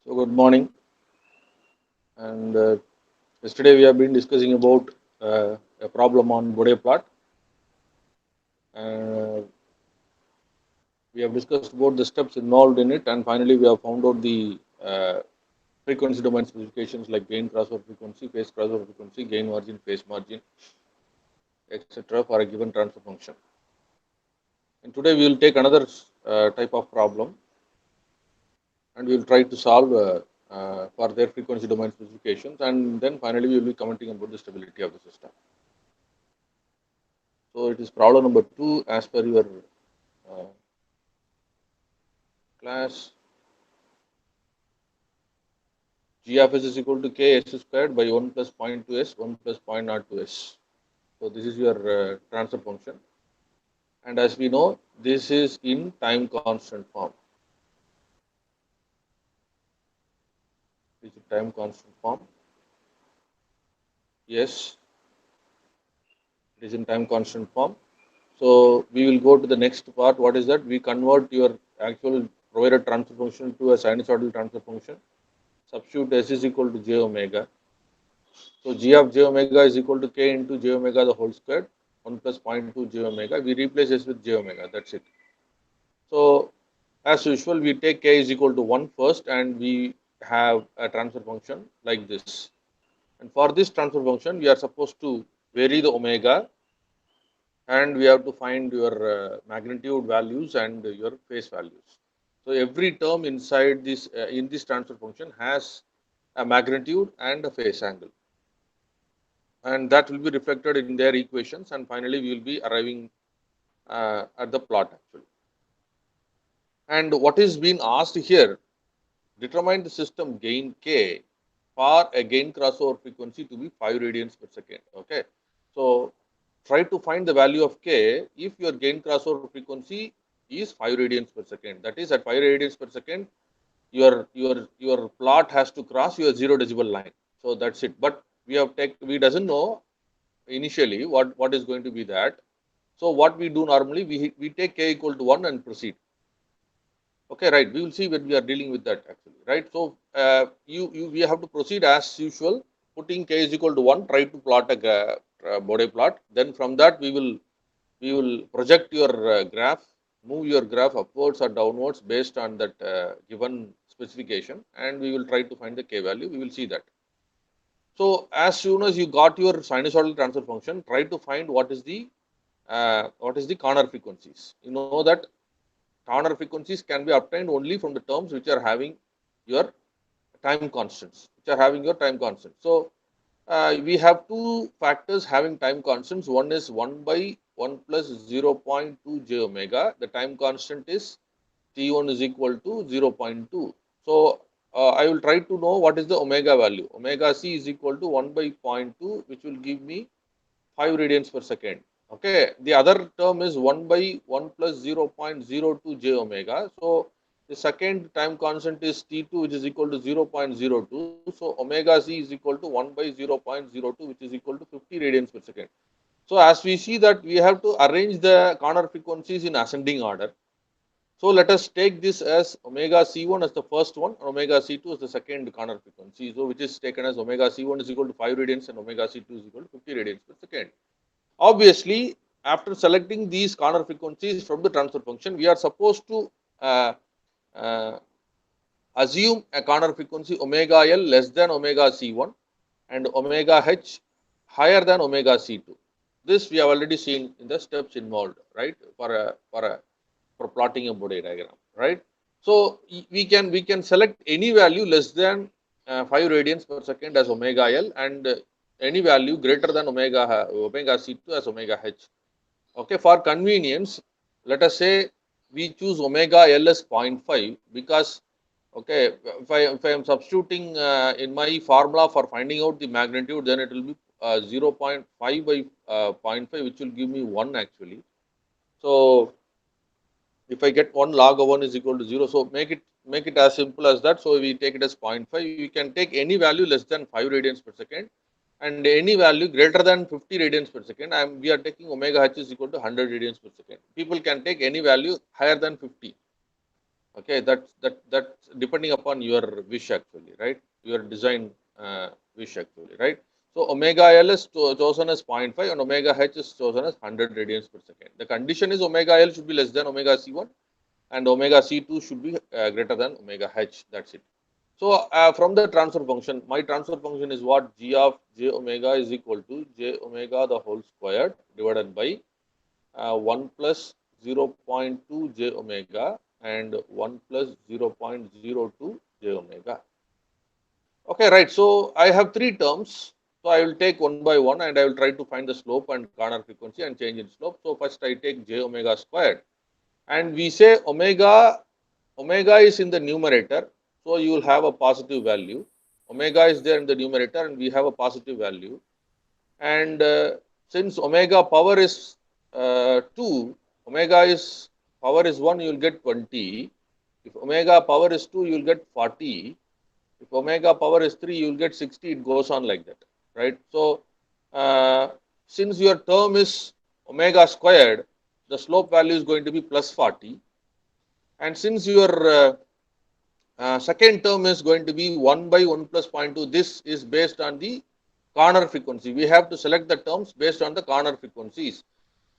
So good morning. And yesterday we have been discussing about a problem on Bode plot. Uh, we have discussed about the steps involved in it, and finally we have found out the frequency domain specifications like gain crossover frequency, phase crossover frequency, gain margin, phase margin, etc. for a given transfer function. And today we will take another type of problem, and we will try to solve for their frequency domain specifications, and then finally we will be commenting about the stability of the system. So it is problem number 2 as per your uh, class. G of s is equal to k s squared by 1 plus 0.2 s 1 plus 0.02 s. So this is your transfer function, and as we know, this is in time constant form. Is it time constant form? Yes, it is in time constant form. So we will go to the next part. What is that? We convert your actual provided transfer function to a sinusoidal transfer function. Substitute s is equal to j omega. So g of j omega is equal to k into j omega the whole squared, 1 plus 0.2 j omega. We replace s with j omega. That's it. So as usual, we take k is equal to 1 first, and we have a transfer function like this. And for this transfer function, we are supposed to vary the omega, and we have to find your magnitude values and your phase values. So every term inside this in this transfer function has a magnitude and a phase angle, and that will be reflected in their equations, and finally we will be arriving at the plot actually. And what is being asked here, determine the system gain k for a gain crossover frequency to be 5 radians per second. Okay, so try to find the value of k if your gain crossover frequency is 5 radians per second. That is, at 5 radians per second, your plot has to cross your 0 decibel line. So that's it. But we doesn't know initially what is going to be that. So what we do normally, we take k equal to 1 and proceed. Okay, right. We will see when we are dealing with that actually, right? So we have to proceed as usual, putting k is equal to 1. Try to plot a Bode plot. Then from that we will project your graph, move your graph upwards or downwards based on that given specification, and we will try to find the k value. We will see that. So as soon as you got your sinusoidal transfer function, try to find what is the corner frequencies. You know that corner frequencies can be obtained only from the terms which are having your time constants, So we have two factors having time constants. One is 1 by 1 plus 0.2 j omega. The time constant is T1 is equal to 0.2. So I will try to know what is the omega value. Omega c is equal to 1 by zero point 0.2, which will give me 5 radians per second. Okay, the other term is 1 by 1 plus 0.02 j omega. So the second time constant is T2, which is equal to 0.02. So omega c is equal to 1 by 0.02, which is equal to 50 radians per second. So as we see that we have to arrange the corner frequencies in ascending order. So let us take this as omega c1 as the first one, and omega c2 as the second corner frequency. So which is taken as omega c1 is equal to 5 radians and omega c2 is equal to 50 radians per second. Obviously, after selecting these corner frequencies from the transfer function, we are supposed to uh, uh, assume a corner frequency omega L less than omega C1 and omega H higher than omega C2. This we have already seen in the steps involved, right? For plotting a Bode diagram, right? So we can select any value less than 5 radians per second as omega L, and any value greater than omega C2 as omega H. Okay, for convenience, let us say we choose omega L as 0.5 because, okay, if I am substituting in my formula for finding out the magnitude, then it will be 0.5 by zero point 0.5, which will give me 1 actually. So if I get 1, log of 1 is equal to 0. So make it as simple as that. So we take it as 0.5. We can take any value less than 5 radians per second, and any value greater than 50 radians per second. We are taking omega h is equal to 100 radians per second. People can take any value higher than 50. Okay, that's depending upon your wish actually, right? Your design wish actually, right? So omega L is chosen as 0.5 and omega H is chosen as 100 radians per second. The condition is omega L should be less than omega C1 and omega C2 should be greater than omega H. That's it. So from the transfer function, my transfer function is what? G of j omega is equal to j omega the whole squared divided by 1 plus 0.2 j omega and 1 plus 0.02 j omega. Okay, right. So I have three terms. So I will take one by one and I will try to find the slope and corner frequency and change in slope. So first I take j omega squared and we say omega is in the numerator. So you will have a positive value. Omega is there in the numerator and we have a positive value. And since omega power is 2, omega is power is 1, you will get 20. If omega power is 2, you will get 40. If omega power is 3, you will get 60. It goes on like that, right? So uh, since your term is omega squared, the slope value is going to be plus 40. And since your second term is going to be 1 by 1 plus 0.2, this is based on the corner frequency. We have to select the terms based on the corner frequencies.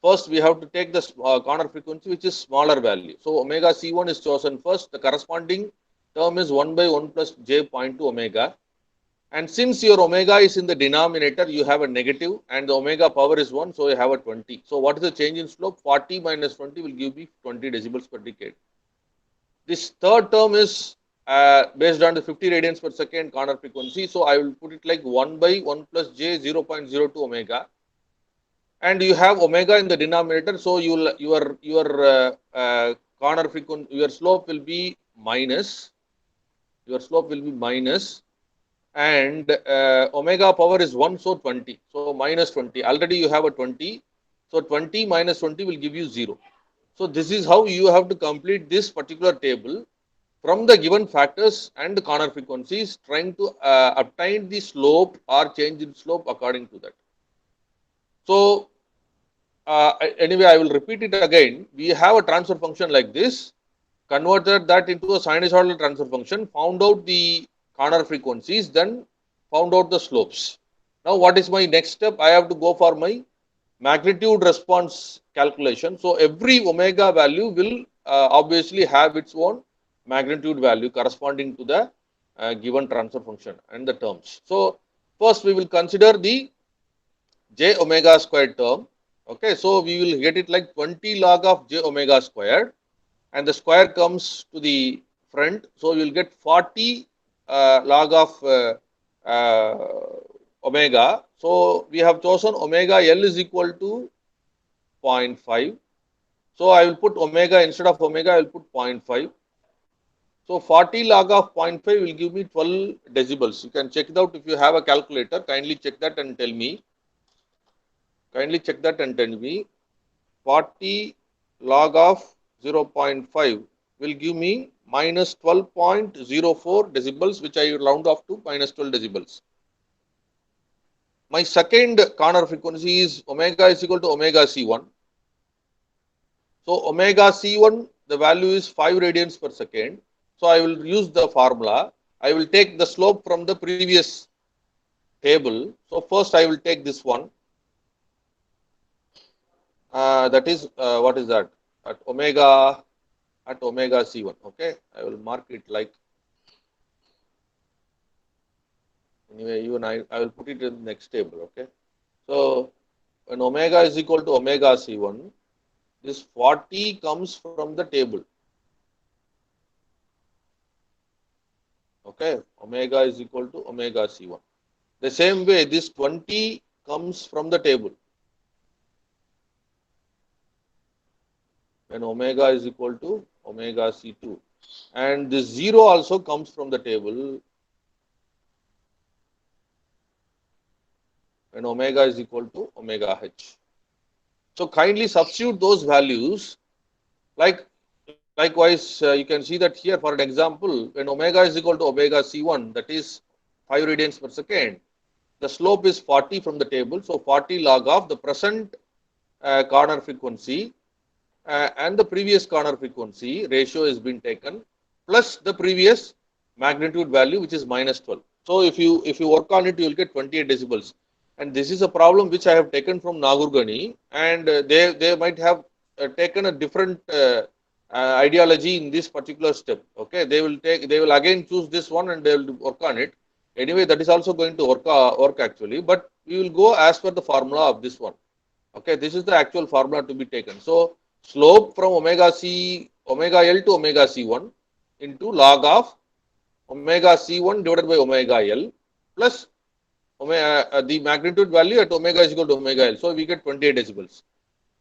First, we have to take the corner frequency which is smaller value. So omega C1 is chosen first. The corresponding term is 1 by 1 plus j 0.2 omega. And since your omega is in the denominator, you have a negative and the omega power is 1, so you have a 20. So what is the change in slope? 40 minus 20 will give me 20 decibels per decade. This third term is based on the 50 radians per second corner frequency. So I will put it like 1 by 1 plus j 0.02 omega. And you have omega in the denominator. So your corner frequency, your slope will be minus. Your slope will be minus. And omega power is 1, so 20. So minus 20. Already you have a 20. So 20 minus 20 will give you 0. So this is how you have to complete this particular table from the given factors and the corner frequencies, trying to obtain the slope or change in slope according to that. So anyway, I will repeat it again. We have a transfer function like this, converted that into a sinusoidal transfer function, found out the corner frequencies, then found out the slopes. Now what is my next step? I have to go for my magnitude response calculation. So every omega value will obviously have its own magnitude value corresponding to the given transfer function and the terms. So first we will consider the j omega squared term. Okay, so we will get it like 20 log of j omega squared and the square comes to the front. So you will get 40 log of omega. So we have chosen omega L is equal to 0.5. So I will put omega instead of omega, I will put 0.5. So 40 log of 0.5 will give me 12 decibels. You can check it out if you have a calculator. Kindly check that and tell me. Kindly check that and tell me. 40 log of 0.5 will give me minus 12.04 decibels, which I will round off to minus 12 decibels. My second corner frequency is omega is equal to omega C1. So omega C1, the value is 5 radians per second. So I will use the formula. I will take the slope from the previous table. So first I will take this one. That is what is that? At omega C1. Okay, I will mark it like. Anyway, even I will put it in the next table. Okay, so when omega is equal to omega C1, this 40 comes from the table. Okay, omega is equal to omega C1. The same way, this 20 comes from the table. When omega is equal to omega C2. And this 0 also comes from the table when omega is equal to omega H. So kindly substitute those values. Likewise, you can see that here for an example, when omega is equal to omega C1, that is 5 radians per second, the slope is 40 from the table. So 40 log of the present corner frequency and the previous corner frequency ratio has been taken plus the previous magnitude value, which is minus 12. So if you work on it, you will get 28 decibels. And this is a problem which I have taken from Nagurgani, and they might have taken a different ideology in this particular step. Okay, they will again choose this one and they will work on it. Anyway, that is also going to work actually, but we will go as per the formula of this one. Okay, this is the actual formula to be taken. So slope from omega L to omega C1 into log of omega C1 divided by omega L plus the magnitude value at omega is equal to omega L. So we get 28 decibels.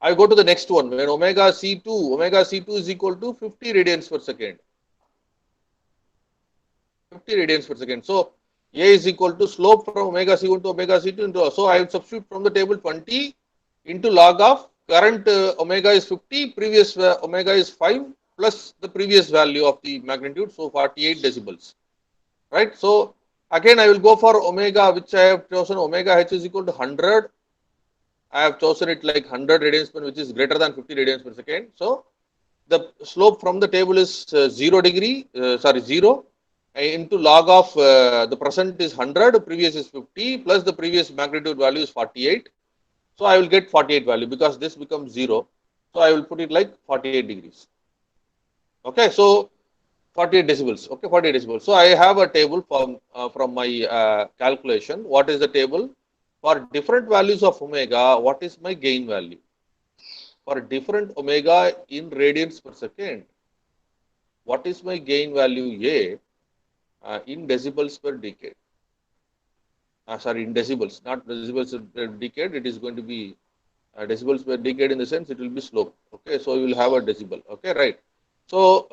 I go to the next one when omega C2 is equal to 50 radians per second. 50 radians per second. So A is equal to slope from omega C1 to omega C2 into, so I will substitute from the table 20 into log of current omega is 50, previous omega is 5 plus the previous value of the magnitude, so 48 decibels, right? So again I will go for omega, which I have chosen omega H is equal to 100. I have chosen it like 100 radians per, which is greater than 50 radians per second. So the slope from the table is 0 into log of the present is 100, previous is 50 plus the previous magnitude value is 48. So I will get 48 value because this becomes 0. So I will put it like 48 degrees. Okay, so 48 decibels. Okay, 48 decibels. So I have a table from my calculation. What is the table? For different values of omega, what is my gain value? For different omega in radians per second, what is my gain value A in decibels per decade? Sorry, in decibels, not decibels per decade. It is going to be decibels per decade in the sense it will be slope. Okay, so you will have a decibel. Okay, right. So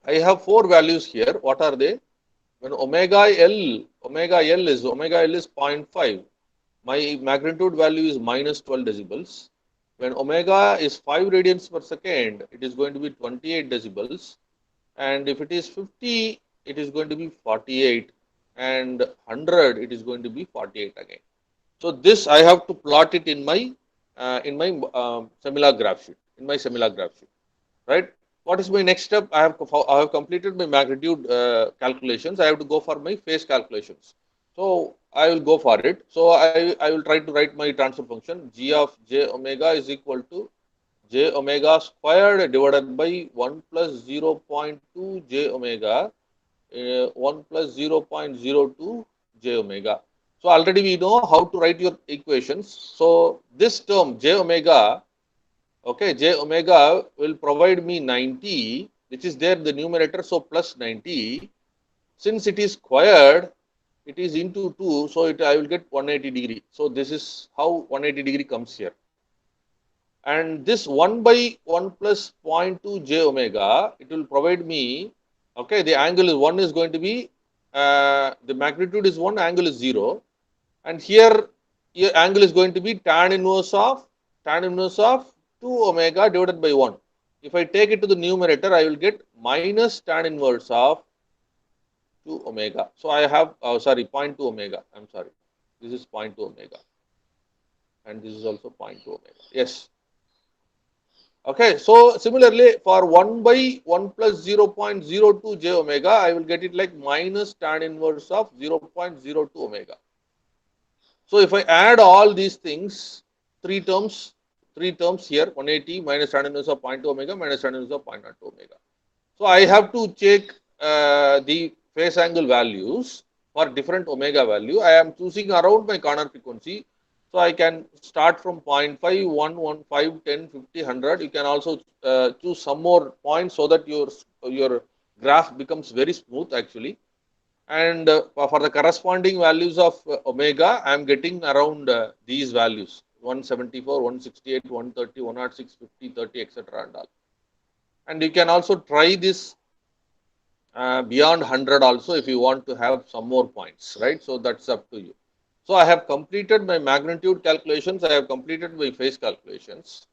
I have four values here. What are they? When omega L is zero point 0.5, my magnitude value is minus 12 decibels. When omega is 5 radians per second, it is going to be 28 decibels. And if it is 50, it is going to be 48. And 100, it is going to be 48 again. So this I have to plot it in my Semila graph sheet. Right? What is my next step? I have completed my magnitude calculations. I have to go for my phase calculations. So I will go for it. So I will try to write my transfer function. G of j omega is equal to j omega squared divided by 1 plus 0.2 j omega 1 plus 0.02 j omega. So already we know how to write your equations. So this term j omega, okay, j omega will provide me 90, which is there in the numerator, so plus 90. Since it is squared, it is into 2, so I will get 180 degree. So this is how 180 degree comes here. And this 1 by 1 plus 0.2 j omega, it will provide me, okay, the angle is 1 is going to be, the magnitude is 1, angle is 0. And here angle is going to be tan inverse of 2 omega divided by 1. If I take it to the numerator, I will get minus tan inverse of 2 omega. So I have, 0.2 omega. I'm sorry. This is 0.2 omega. And this is also 0.2 omega. Yes. Okay. So similarly, for 1 by 1 plus 0.02 j omega, I will get it like minus tan inverse of 0.02 omega. So if I add all these things, three terms here, 180 minus tan inverse of 0.2 omega minus tan inverse of 0.02 omega. So I have to check the phase angle values for different omega value. I am choosing around my corner frequency. So I can start from 0.5, 1, 1, 5, 10, 50, 100. You can also choose some more points so that your graph becomes very smooth actually. And for the corresponding values of omega, I am getting around these values 174, 168, 130, 106, 50, 30, etc. and all. And you can also try this beyond 100 also if you want to have some more points, right? So that's up to you. So I have completed my magnitude calculations. I have completed my phase calculations.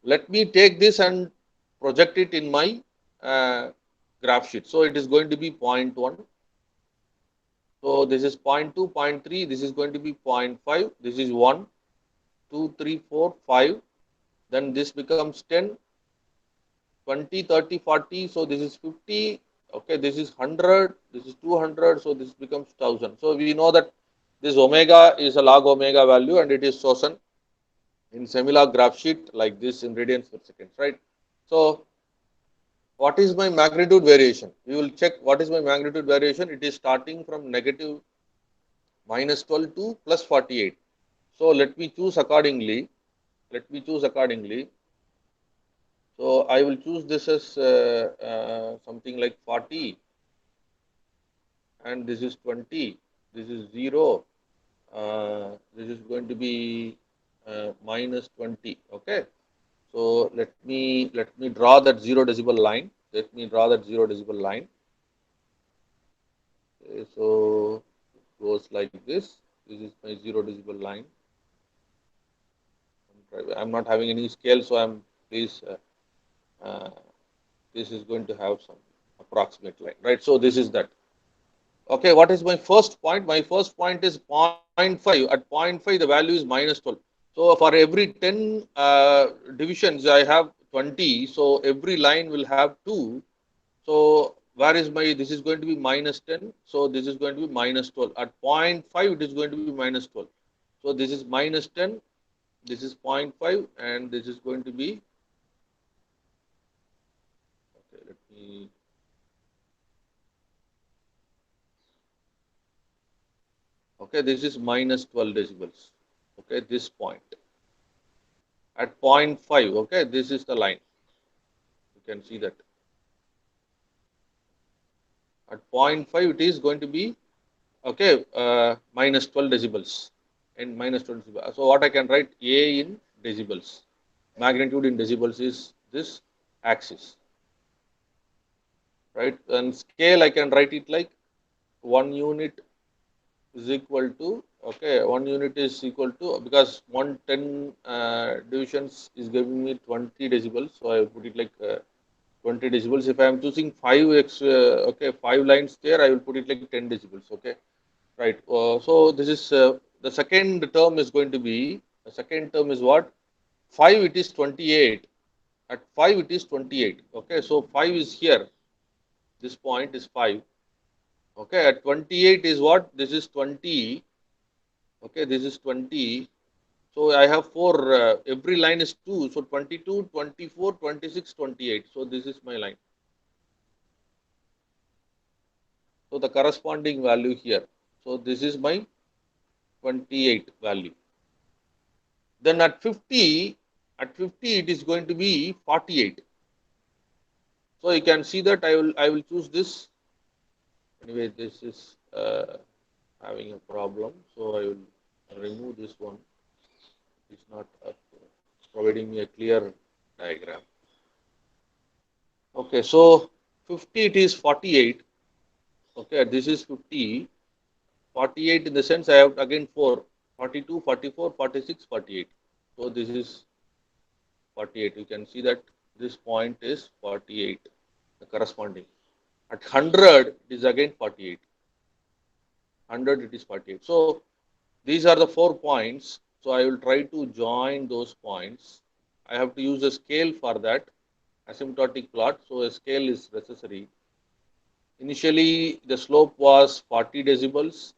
Let me take this and project it in my graph sheet. So it is going to be 0.1. So this is 0.2, 0.3. This is going to be 0.5. This is 1, 2, 3, 4, 5. then this becomes 10, 20, 30, 40, so this is 50, okay, this is 100, this is 200, so this becomes 1000. So we know that this omega is a log omega value and it is chosen in semilog graph sheet like this in radians per second, right? So what is my magnitude variation? We will check what is my magnitude variation. It is starting from negative minus 12 to plus 48. So let me choose accordingly. Let me choose accordingly. So I will choose this as something like 40, and this is 20. This is 0. This is going to be minus 20. Okay. So let me draw that 0 decibel line. Let me draw that 0 decibel line. Okay, so it goes like this. This is my 0 decibel line. I'm not having any scale, so I'm please. Uh, this is going to have some approximate line, right? So this is that. Okay, what is my first point? My first point is zero point 0.5. At zero point 0.5, the value is minus 12. So for every 10 divisions, I have 20. So every line will have 2. So where is my, this is going to be minus 10. So this is going to be minus 12. At zero point 0.5, it is going to be minus 12. So this is minus 10. This is zero point 0.5 and this is going to be, okay, let me, okay, this is minus 12 decibels. Okay, this point. At zero point 0.5, okay, this is the line. You can see that. At zero point 0.5, it is going to be, okay, minus 12 decibels and minus 12 decibels. So what I can write A in decibels. Magnitude in decibels is this axis, right? And scale, I can write it like 1 unit is equal to, okay, 1 unit is equal to, because 110 divisions is giving me 20 decibels. So I put it like 20 decibels. If I am choosing 5x, okay, 5 lines there, I will put it like 10 decibels, okay, right. So this is the second term is going to be, the second term is what? 5, it is 28. At 5, it is 28, okay. So 5 is here, this point is 5, okay. At 28 is what? This is 20, okay, this is 20. So I have 4, every line is 2, so 22, 24, 26, 28. So this is my line. So the corresponding value here. So this is my 28 value. Then at 50 it is going to be 48. So you can see that I will choose this. Anyway, this is having a problem. So I will remove this one. It's not providing me a clear diagram. Okay, so 50 it is 48. Okay, this is 50. 48 in the sense I have again 4. 42, 44, 46, 48. So this is 48. You can see that this point is 48, the corresponding. At 100, it is again 48. 100, it is 48. So these are the 4 points. So I will try to join those points. I have to use a scale for that, asymptotic plot. So a scale is necessary. Initially, the slope was 40 decibels,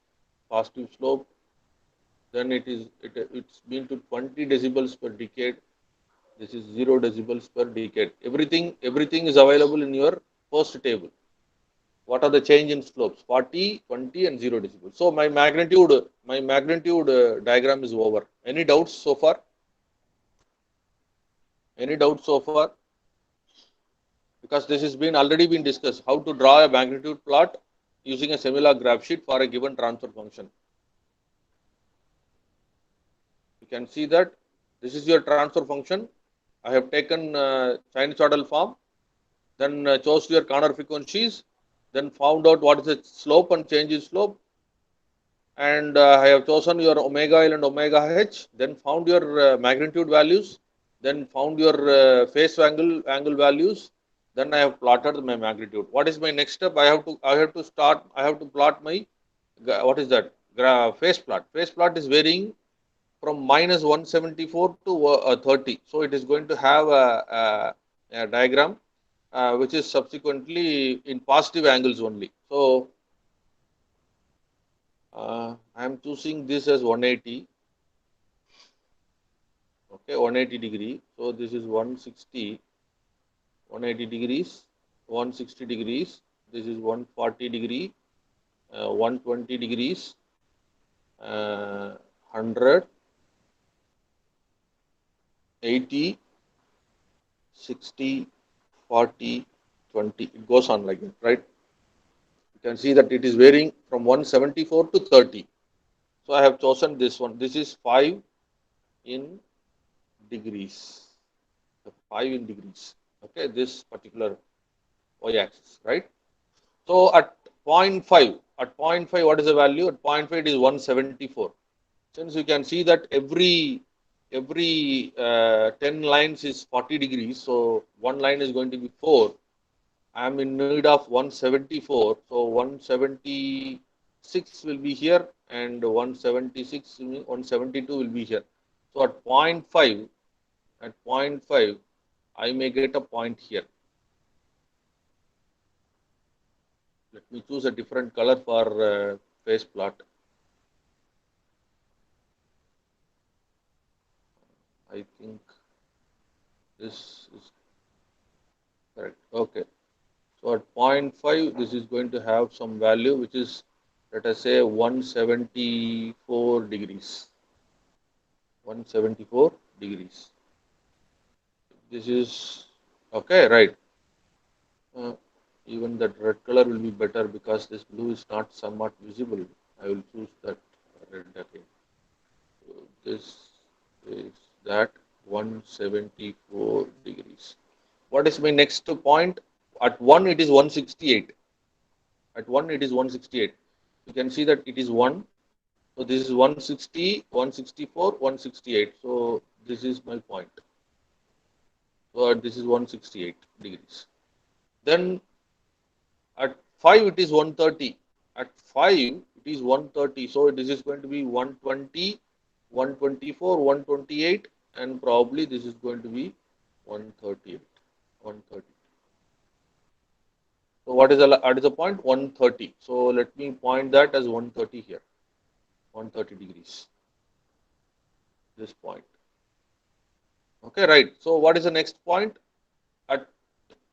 positive slope. Then it's been to 20 decibels per decade. This is 0 decibels per decade. Everything is available in your first table. What are the change in slopes? 40, 20, and 0 decibels. So my magnitude diagram is over. Any doubts so far? Any doubts so far? Because this has been already been discussed. How to draw a magnitude plot using a semilog graph sheet for a given transfer function. You can see that this is your transfer function. I have taken sinusoidal form, then chose your corner frequencies, then found out what is the slope and change in slope, and I have chosen your omega L and omega H, then found your magnitude values, then found your phase angle values, then I have plotted my magnitude. What is my next step? I have to plot my, what is that? Phase plot. Phase plot is varying from minus 174 to 30. So it is going to have a diagram which is subsequently in positive angles only. So I am choosing this as 180. Okay, 180 degree. So this is 160, 180 degrees, 160 degrees. This is 140 degree, 120 degrees, 100, 80, 60, 40, 20. It goes on like that, right? You can see that it is varying from 174 to 30. So I have chosen this one. This is 5 in degrees. 5 in degrees. Okay, this particular y-axis, right? So at 0.5, what is the value? At 0.5 it is 174. Since you can see that every 10 lines is 40 degrees, so one line is going to be 4. I am in need of 174, so 176 will be here and 176, 172 will be here. So at 0.5, I may get a point here. Let me choose a different color for phase plot. I think this is correct. Okay. So at 0.5, this is going to have some value which is, let us say, 174 degrees. 174 degrees. This is okay, right? Uh, Even that red color will be better because this blue is not somewhat visible. I will choose that red again. So this is that 174 degrees. What is my next point? At 1 it is 168. At 1 it is 168. You can see that it is 1. So this is 160, 164, 168. So this is my point. So this is 168 degrees. Then at 5 it is 130. At 5 it is 130. So this is going to be 120, 124, 128, and probably this is going to be 138. 130. So what is the point? 130. So let me point that as 130 here. 130 degrees. This point. Okay, right. So what is the next point? At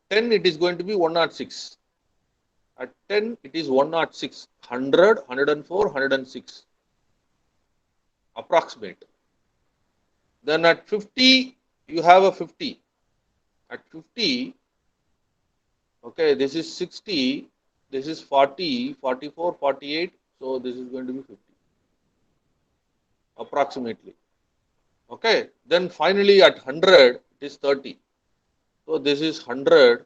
10 it is going to be 106. At 10 it is 106. 100, 104, 106. Approximate. Then at 50 you have a 50. At 50, okay, this is 60, this is 40, 44, 48. So this is going to be 50. Approximately. Okay. Then finally at 100 it is 30. So this is 100,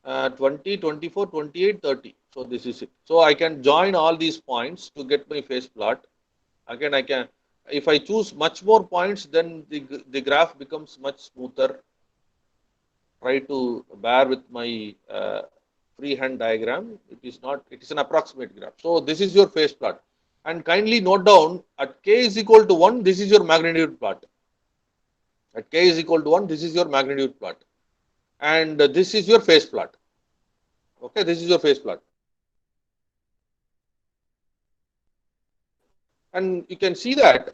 20, 24, 28, 30. So this is it. So I can join all these points to get my phase plot. Again, I can, if I choose much more points, then the graph becomes much smoother. Try to bear with my freehand diagram. It is not, it is an approximate graph. So this is your phase plot. And kindly note down at k is equal to 1, this is your magnitude plot. At k is equal to 1, this is your magnitude plot. And this is your phase plot. Okay, this is your phase plot. And you can see that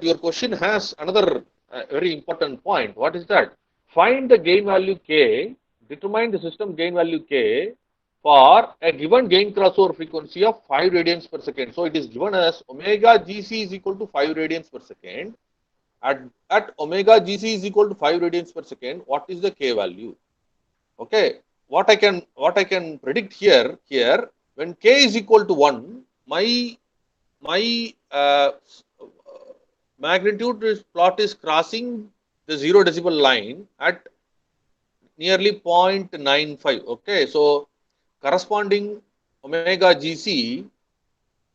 your question has another very important point. What is that? Find the gain value k, determine the system gain value k for a given gain crossover frequency of 5 radians per second. So it is given as omega gc is equal to 5 radians per second. At omega gc is equal to 5 radians per second, what is the k value? Okay, what I can predict here when k is equal to 1, my magnitude plot is crossing the 0 decibel line at nearly 0.95. Okay, so corresponding omega gc,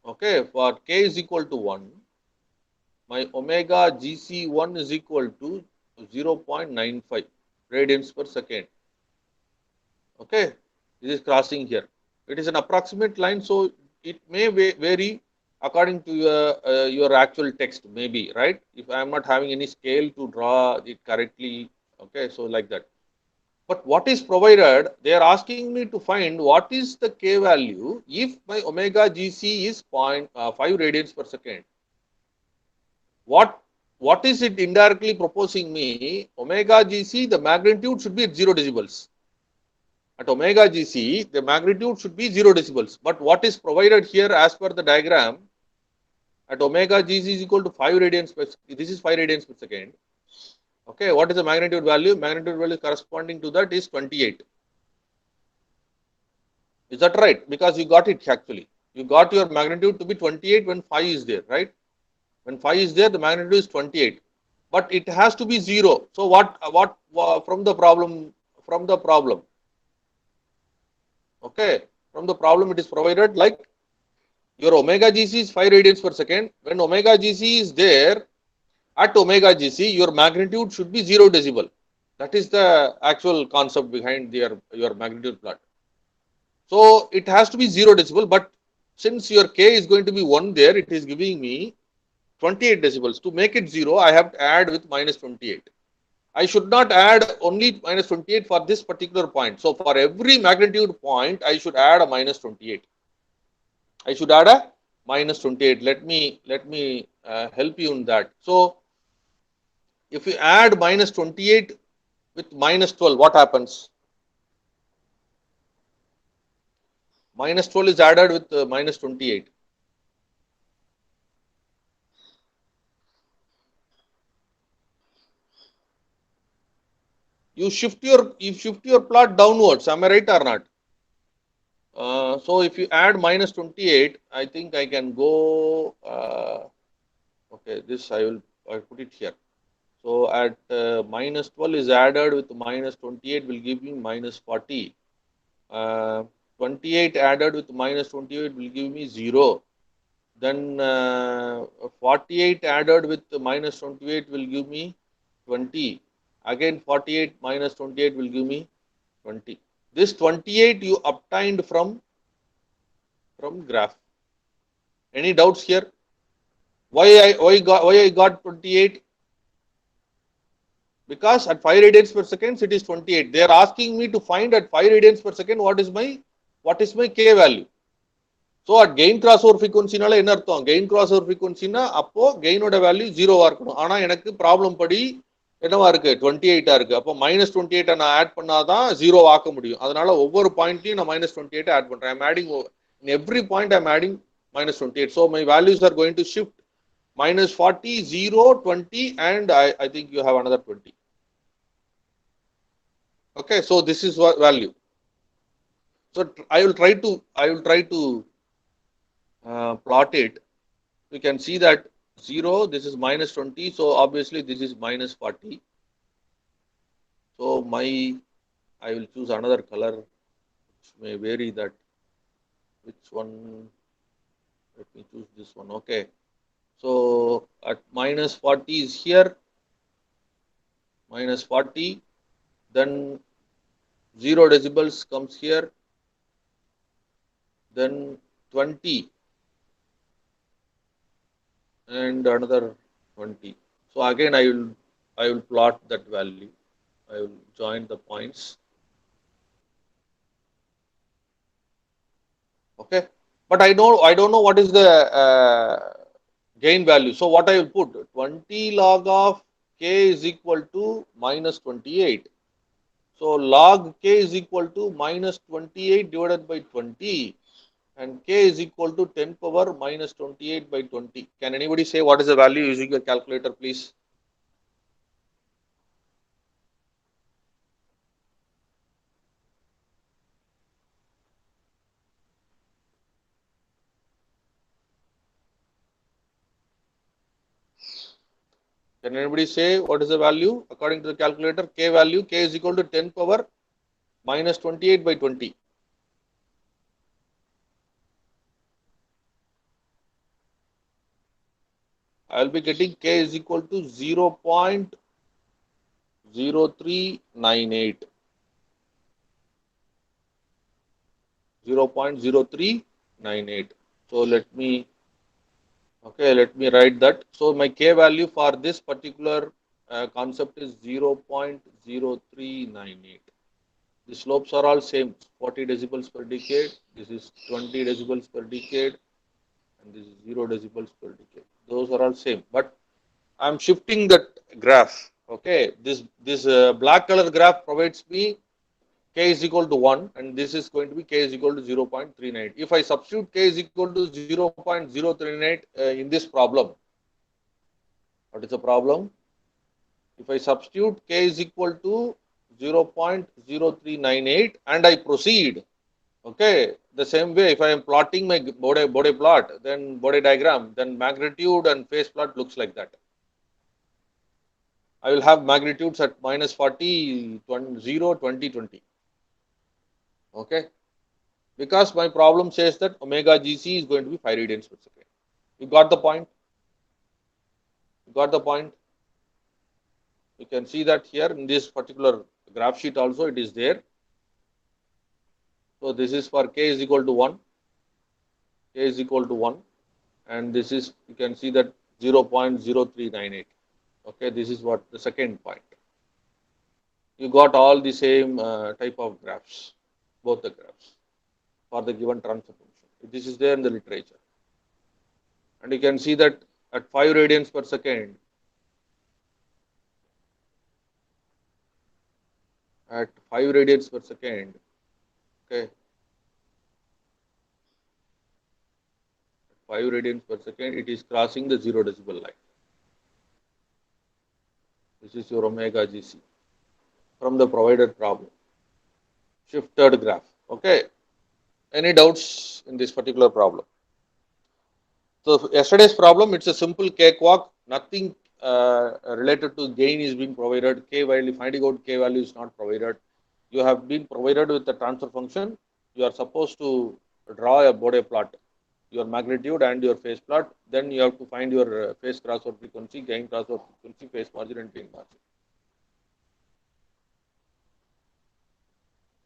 okay, for k is equal to 1, my omega gc1 is equal to 0.95 radians per second. Okay, this is crossing here. It is an approximate line, so it may vary according to your actual text, maybe, right? If I am not having any scale to draw it correctly, okay, so like that. But what is provided, they are asking me to find what is the k value if my omega gc is 0.5 radians per second. What is it indirectly proposing me? Omega gc, the magnitude should be at 0 decibels. At omega gc, the magnitude should be 0 decibels. But what is provided here as per the diagram, at omega gc is equal to 5 radians per second. This is 5 radians per second. Okay, what is the magnitude value? Magnitude value corresponding to that is 28. Is that right? Because you got it actually. You got your magnitude to be 28 when 5 is there, right? When 5 is there, the magnitude is 28. But it has to be 0. So what from the problem? From the problem. Okay. From the problem it is provided like your omega gc is 5 radians per second. When omega gc is there, at omega gc, your magnitude should be 0 decibel. That is the actual concept behind your magnitude plot. So it has to be 0 decibel, but since your k is going to be 1 there, it is giving me 28 decibels. To make it 0, I have to add with minus 28. I should not add only minus 28 for this particular point. So for every magnitude point, I should add a minus 28. I should add a minus 28. Let me help you in that. So if you add minus 28 with minus 12, what happens? Minus 12 is added with minus 28. You shift your plot downwards. Am I right or not? So if you add minus 28, I think I can go. Okay, this I put it here. So at minus 12 is added with minus 28 will give me minus 40. 28 added with minus 28 will give me 0. Then 48 added with minus 28 will give me 20. Again 48 minus 28 will give me 20. This 28 you obtained from graph. Any doubts here? Why I got 28? Because at 5 radians per second it is 28. They are asking me to find at 5 radians per second what is my k value. So at gain crossover frequency நால என்ன அர்த்தம்? Gain crossover frequency னா அப்போ gain-ஓட value 0வா இருக்கணும். ஆனா எனக்கு problem படி என்னவா இருக்கு? 28 இருக்கு. அப்போ -28 நான் ஆட் பண்ணாதான் 0 ஆக்க முடியும். அதனால ஒவ்வொரு பாயிண்ட்லயும் நான் -28 ஆட் பண்றேன். I'm adding in every point I'm adding -28. So my values are going to shift -40, 0, 20 and I think you have another 20. Okay, so this is what value. So I will try to plot it. You can see that 0, this is -20, so obviously this is -40. So I will choose another color which may vary that. Which one? Let me choose this one. Okay, so at -40 is here, -40, then 0 decibels comes here, then 20 and another 20. So again I will plot that value. I will join the points. Okay, but I don't know what is the gain value. So what I will put, 20 log of k is equal to -28. So log k is equal to -28 divided by 20, and k is equal to 10 power -28 by 20. Can anybody say what is the value using your calculator, please? Can anybody say what is the value according to the calculator? K value, k is equal to 10 power -28 by 20. I will be getting k is equal to 0.0398. 0.0398. So let me Okay, let me write that. So my K value for this particular concept is 0.0398. The slopes are all same, 40 decibels per decade. This is 20 decibels per decade, and this is 0 decibels per decade. Those are all same, but I'm shifting that graph. Okay, this black color graph provides me k is equal to 1, and this is going to be k is equal to 0.39. If I substitute k is equal to 0.039 in this problem, what is the problem? If I substitute k is equal to 0.0398 and I proceed, okay, the same way if I am plotting my Bode plot, then Bode diagram, then magnitude and phase plot looks like that. I will have magnitudes at minus 40, 20, 0, 20, 20. Okay, because my problem says that omega GC is going to be 5 radians per second. You got the point? You got the point? You can see that here in this particular graph sheet also it is there. So this is for k is equal to 1, k is equal to 1, and this is, you can see that 0.0398. Okay, this is what the second point. You got all the same type of graphs, both the graphs for the given transfer function. This is there in the literature. And you can see that at 5 radians per second, at 5 radians per second, okay, 5 radians per second, it is crossing the 0 decibel line. This is your omega GC from the provided problem. Shifted graph. Okay. Any doubts in this particular problem? So yesterday's problem, it's a simple cakewalk. Nothing related to gain is being provided. K value, finding out K value is not provided. You have been provided with the transfer function. You are supposed to draw a Bode plot, your magnitude and your phase plot. Then you have to find your phase crossover frequency, gain crossover frequency, phase margin, and gain margin.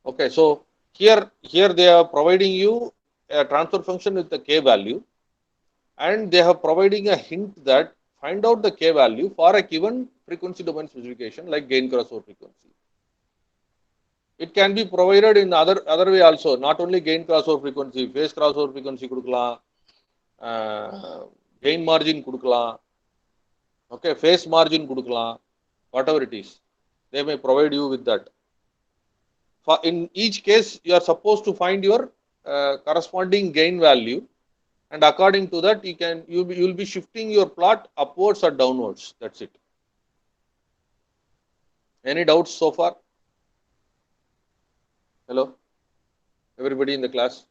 Okay, so here they are providing you a transfer function with the K value, and they have providing a hint that find out the K value for a given frequency domain specification like gain crossover frequency. It can be provided in other way also, not only gain crossover frequency, phase crossover frequency கொடுக்கலாம், gain margin கொடுக்கலாம், okay, phase margin கொடுக்கலாம், whatever it is, they may provide you with that. In each case, you are supposed to find your corresponding gain value, and according to that you will be shifting your plot upwards or downwards. That's it. Any doubts so far? Hello, everybody in the class?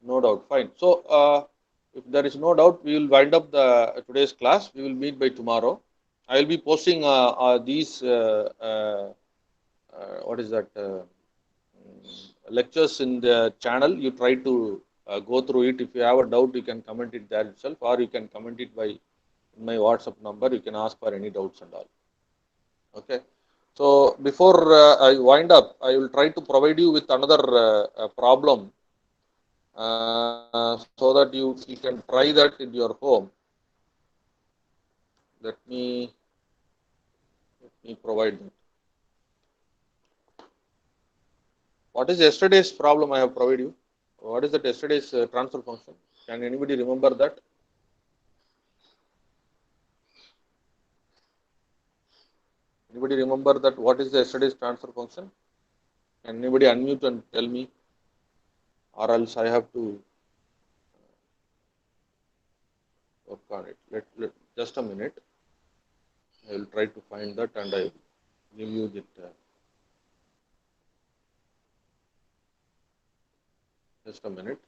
No doubt. Fine. So if there is no doubt, we will wind up the today's class. We will meet by tomorrow. I will be posting these what is that lectures in the channel. You try to go through it. If you have a doubt, you can comment it there itself, or you can comment it by my WhatsApp number. You can ask for any doubts and all. Okay. So before I wind up, I will try to provide you with another problem so that you can try that in your home. Let me provide that. What is yesterday's problem I have provided you? What is that yesterday's transfer function? Can anybody remember that? Anybody remember that? What is the yesterday's transfer function? Can anybody unmute and tell me? Or else I have to work on it. Let just a minute. I will try to find that and I will give you that. Just a minute.